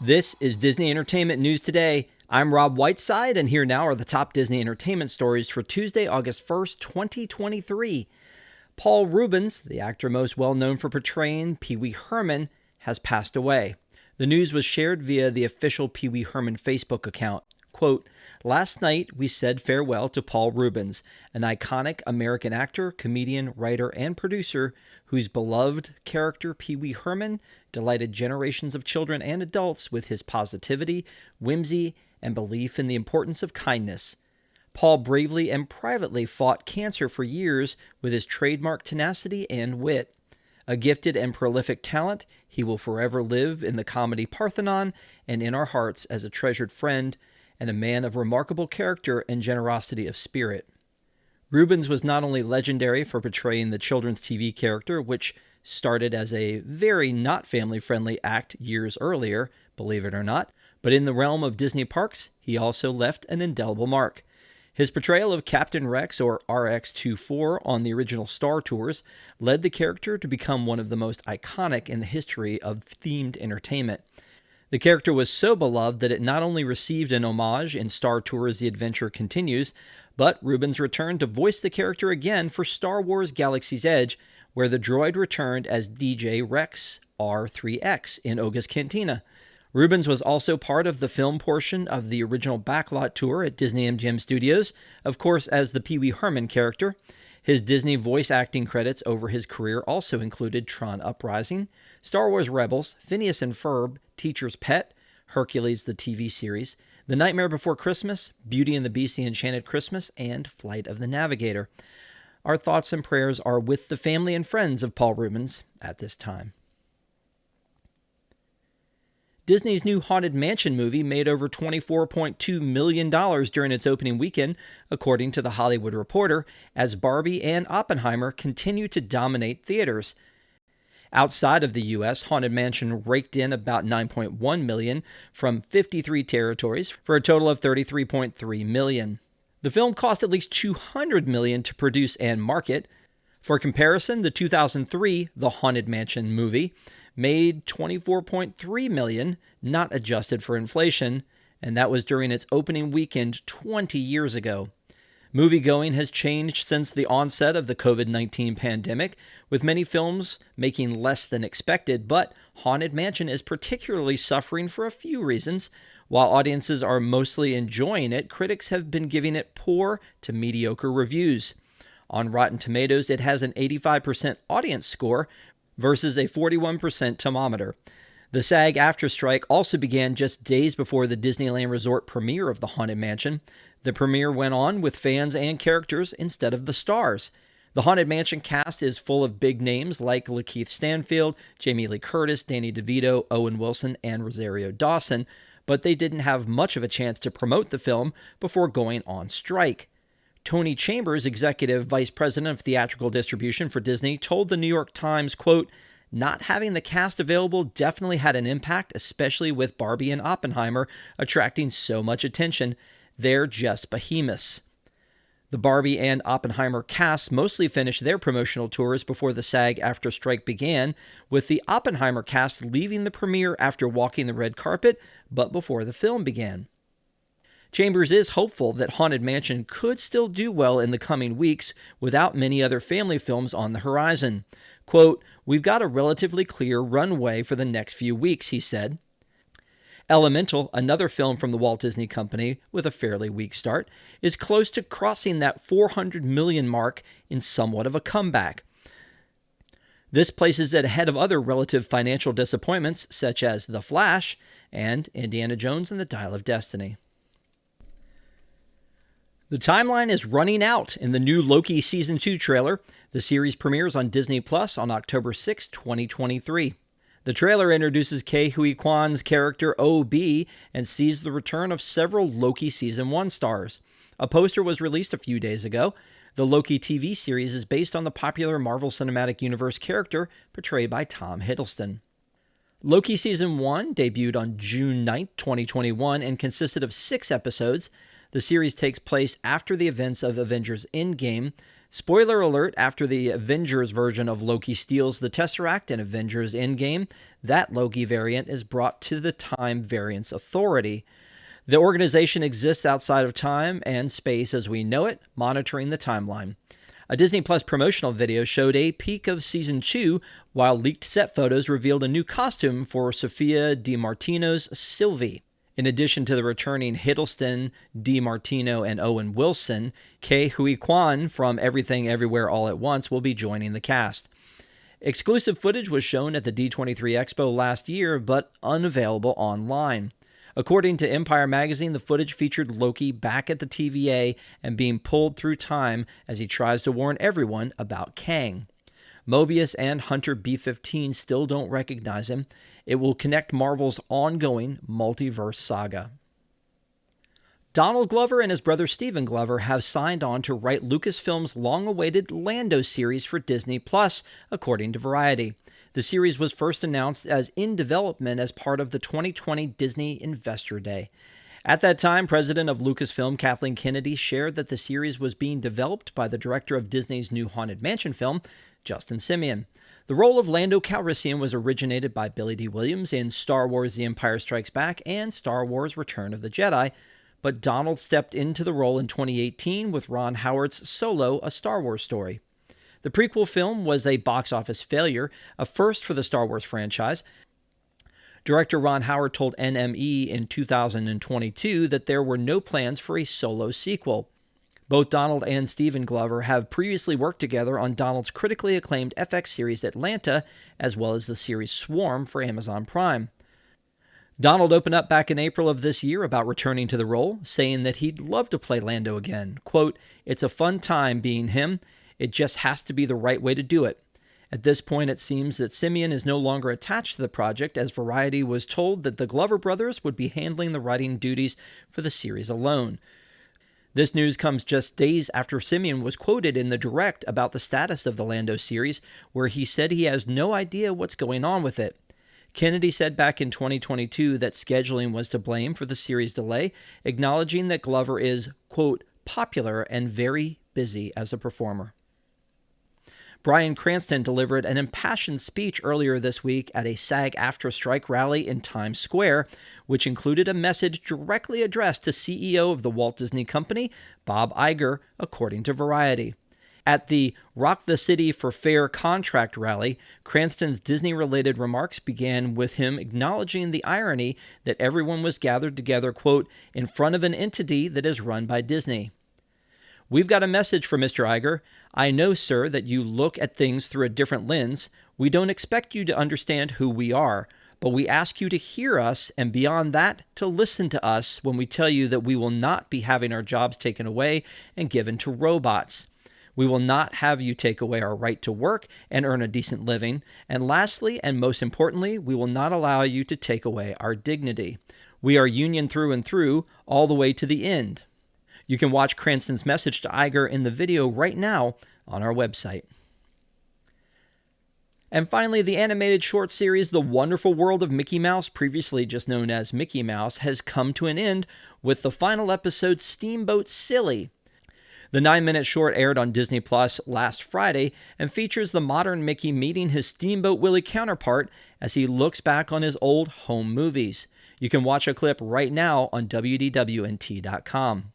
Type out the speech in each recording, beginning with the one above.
This is Disney Entertainment News Today. I'm Rob Whiteside, and here now are the top Disney entertainment stories for Tuesday, August 1st, 2023. Paul Reubens, the actor most well known for portraying Pee Wee Herman, has passed away. The news was shared via the official Pee Wee Herman Facebook account. Quote, "Last night we said farewell to Paul Reubens, an iconic American actor, comedian, writer, and producer whose beloved character Pee Wee Herman delighted generations of children and adults with his positivity, whimsy, and belief in the importance of kindness. Paul bravely and privately fought cancer for years with his trademark tenacity and wit. A gifted and prolific talent, he will forever live in the comedy Parthenon and in our hearts as a treasured friend and a man of remarkable character and generosity of spirit." Reubens was not only legendary for portraying the children's TV character, which started as a very not family-friendly act years earlier, believe it or not, but in the realm of Disney parks, he also left an indelible mark. His portrayal of Captain Rex, or RX-24, on the original Star Tours led the character to become one of the most iconic in the history of themed entertainment. The character was so beloved that it not only received an homage in Star Tours The Adventure Continues, but Reubens returned to voice the character again for Star Wars Galaxy's Edge, where the droid returned as DJ Rex R3X in Oga's Cantina. Reubens was also part of the film portion of the original Backlot Tour at Disney MGM Studios, of course as the Pee Wee Herman character. His Disney voice acting credits over his career also included Tron Uprising, Star Wars Rebels, Phineas and Ferb, Teacher's Pet, Hercules the TV series, The Nightmare Before Christmas, Beauty and the Beast the Enchanted Christmas, and Flight of the Navigator. Our thoughts and prayers are with the family and friends of Paul Reubens at this time. Disney's new Haunted Mansion movie made over $24.2 million during its opening weekend, according to The Hollywood Reporter, as Barbie and Oppenheimer continue to dominate theaters. Outside of the U.S., Haunted Mansion raked in about $9.1 million from 53 territories for a total of $33.3 million. The film cost at least $200 million to produce and market. For comparison, the 2003 The Haunted Mansion movie made $24.3 million, not adjusted for inflation, and that was during its opening weekend 20 years ago. Moviegoing has changed since the onset of the COVID-19 pandemic, with many films making less than expected, but Haunted Mansion is particularly suffering for a few reasons. While audiences are mostly enjoying it, critics have been giving it poor to mediocre reviews. On Rotten Tomatoes, it has an 85% audience score versus a 41% thermometer. The SAG-AFTRA strike also began just days before the Disneyland Resort premiere of The Haunted Mansion. The premiere went on with fans and characters instead of the stars. The Haunted Mansion cast is full of big names like Lakeith Stanfield, Jamie Lee Curtis, Danny DeVito, Owen Wilson, and Rosario Dawson, but they didn't have much of a chance to promote the film before going on strike. Tony Chambers, Executive Vice President of Theatrical Distribution for Disney, told the New York Times, quote, "Not having the cast available definitely had an impact, especially with Barbie and Oppenheimer attracting so much attention. They're just behemoths." The Barbie and Oppenheimer casts mostly finished their promotional tours before the SAG-AFTRA strike began, with the Oppenheimer cast leaving the premiere after walking the red carpet, but before the film began. Chambers is hopeful that Haunted Mansion could still do well in the coming weeks without many other family films on the horizon. Quote, "We've got a relatively clear runway for the next few weeks," he said. Elemental, another film from the Walt Disney Company with a fairly weak start, is close to crossing that $400 million mark in somewhat of a comeback. This places it ahead of other relative financial disappointments such as The Flash and Indiana Jones and the Dial of Destiny. The timeline is running out in the new Loki Season 2 trailer. The series premieres on Disney Plus on October 6, 2023. The trailer introduces Ke Huy Quan's character O.B. and sees the return of several Loki Season 1 stars. A poster was released a few days ago. The Loki TV series is based on the popular Marvel Cinematic Universe character portrayed by Tom Hiddleston. Loki Season 1 debuted on June 9, 2021 and consisted of 6 episodes. The series takes place after the events of Avengers Endgame. Spoiler alert, after the Avengers version of Loki steals the Tesseract in Avengers Endgame, that Loki variant is brought to the Time Variance Authority. The organization exists outside of time and space as we know it, monitoring the timeline. A Disney Plus promotional video showed a peek of Season 2, while leaked set photos revealed a new costume for Sophia DiMartino's Sylvie. In addition to the returning Hiddleston, DiMartino, and Owen Wilson, Ke Huy Quan from Everything Everywhere All at Once will be joining the cast. Exclusive footage was shown at the D23 Expo last year, but unavailable online. According to Empire magazine, the footage featured Loki back at the TVA and being pulled through time as he tries to warn everyone about Kang. Mobius and Hunter B-15 still don't recognize him. It will connect Marvel's ongoing multiverse saga. Donald Glover and his brother Stephen Glover have signed on to write Lucasfilm's long-awaited Lando series for Disney+, according to Variety. The series was first announced as in development as part of the 2020 Disney Investor Day. At that time, president of Lucasfilm Kathleen Kennedy shared that the series was being developed by the director of Disney's new Haunted Mansion film, Justin Simien. The role of Lando Calrissian was originated by Billy D. Williams in Star Wars The Empire Strikes Back and Star Wars Return of the Jedi, but Donald stepped into the role in 2018 with Ron Howard's Solo, a Star Wars story. The prequel film was a box office failure, a first for the Star Wars franchise. Director Ron Howard told NME in 2022 that there were no plans for a Solo sequel. Both Donald and Stephen Glover have previously worked together on Donald's critically acclaimed FX series Atlanta, as well as the series Swarm for Amazon Prime. Donald opened up back in April of this year about returning to the role, saying that he'd love to play Lando again. Quote, "It's a fun time being him. It just has to be the right way to do it." At this point, it seems that Simien is no longer attached to the project, as Variety was told that the Glover brothers would be handling the writing duties for the series alone. This news comes just days after Simien was quoted in the Direct about the status of the Lando series, where he said he has no idea what's going on with it. Kennedy said back in 2022 that scheduling was to blame for the series delay, acknowledging that Glover is, quote, "popular and very busy as a performer." Bryan Cranston delivered an impassioned speech earlier this week at a SAG-AFTRA strike rally in Times Square, which included a message directly addressed to CEO of the Walt Disney Company, Bob Iger, according to Variety. At the Rock the City for Fair contract rally, Cranston's Disney-related remarks began with him acknowledging the irony that everyone was gathered together, quote, "in front of an entity that is run by Disney." "We've got a message for Mr. Iger. I know, sir, that you look at things through a different lens. We don't expect you to understand who we are, but we ask you to hear us, and beyond that, to listen to us when we tell you that we will not be having our jobs taken away and given to robots. We will not have you take away our right to work and earn a decent living. And lastly, and most importantly, we will not allow you to take away our dignity. We are union through and through, all the way to the end." You can watch Cranston's message to Iger in the video right now on our website. And finally, the animated short series The Wonderful World of Mickey Mouse, previously just known as Mickey Mouse, has come to an end with the final episode, Steamboat Silly. The 9-minute short aired on Disney Plus last Friday and features the modern Mickey meeting his Steamboat Willie counterpart as he looks back on his old home movies. You can watch a clip right now on WDWNT.com.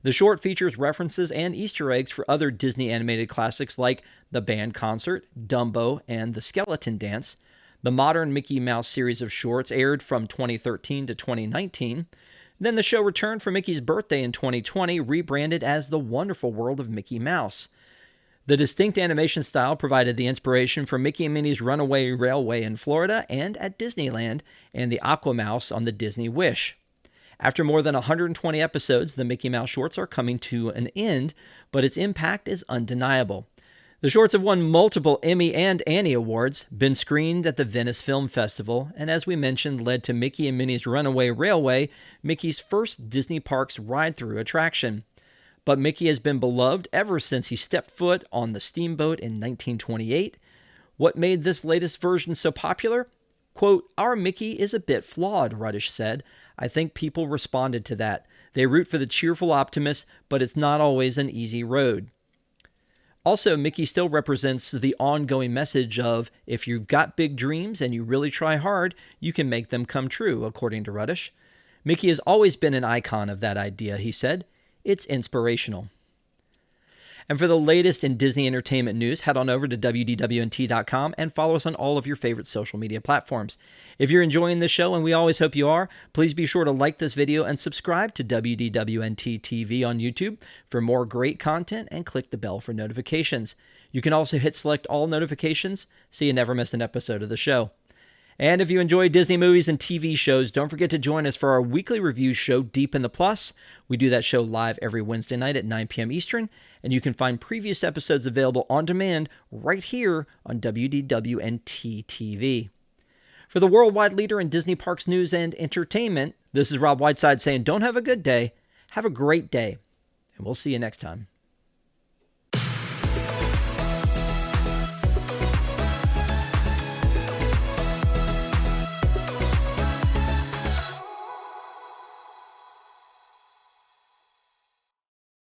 The short features references and Easter eggs for other Disney animated classics like The Band Concert, Dumbo, and The Skeleton Dance. The modern Mickey Mouse series of shorts aired from 2013 to 2019. Then the show returned for Mickey's birthday in 2020, rebranded as The Wonderful World of Mickey Mouse. The distinct animation style provided the inspiration for Mickey and Minnie's Runaway Railway in Florida and at Disneyland, and the Aquamouse on the Disney Wish. After more than 120 episodes, the Mickey Mouse shorts are coming to an end, but its impact is undeniable. The shorts have won multiple Emmy and Annie Awards, been screened at the Venice Film Festival, and as we mentioned, led to Mickey and Minnie's Runaway Railway, Mickey's first Disney Parks ride-through attraction. But Mickey has been beloved ever since he stepped foot on the steamboat in 1928. What made this latest version so popular? Quote, "Our Mickey is a bit flawed," Ruddish said. "I think people responded to that. They root for the cheerful optimist, but it's not always an easy road." Also, Mickey still represents the ongoing message of if you've got big dreams and you really try hard, you can make them come true, according to Ruddish. Mickey has always been an icon of that idea, he said. It's inspirational. And for the latest in Disney entertainment news, head on over to WDWNT.com and follow us on all of your favorite social media platforms. If you're enjoying this show, and we always hope you are, please be sure to like this video and subscribe to WDWNT TV on YouTube for more great content and click the bell for notifications. You can also hit select all notifications so you never miss an episode of the show. And if you enjoy Disney movies and TV shows, don't forget to join us for our weekly review show, Deep in the Plus. We do that show live every Wednesday night at 9 p.m. Eastern, and you can find previous episodes available on demand right here on WDWNT TV. For the worldwide leader in Disney parks news and entertainment, this is Rob Whiteside saying don't have a good day, have a great day, and we'll see you next time.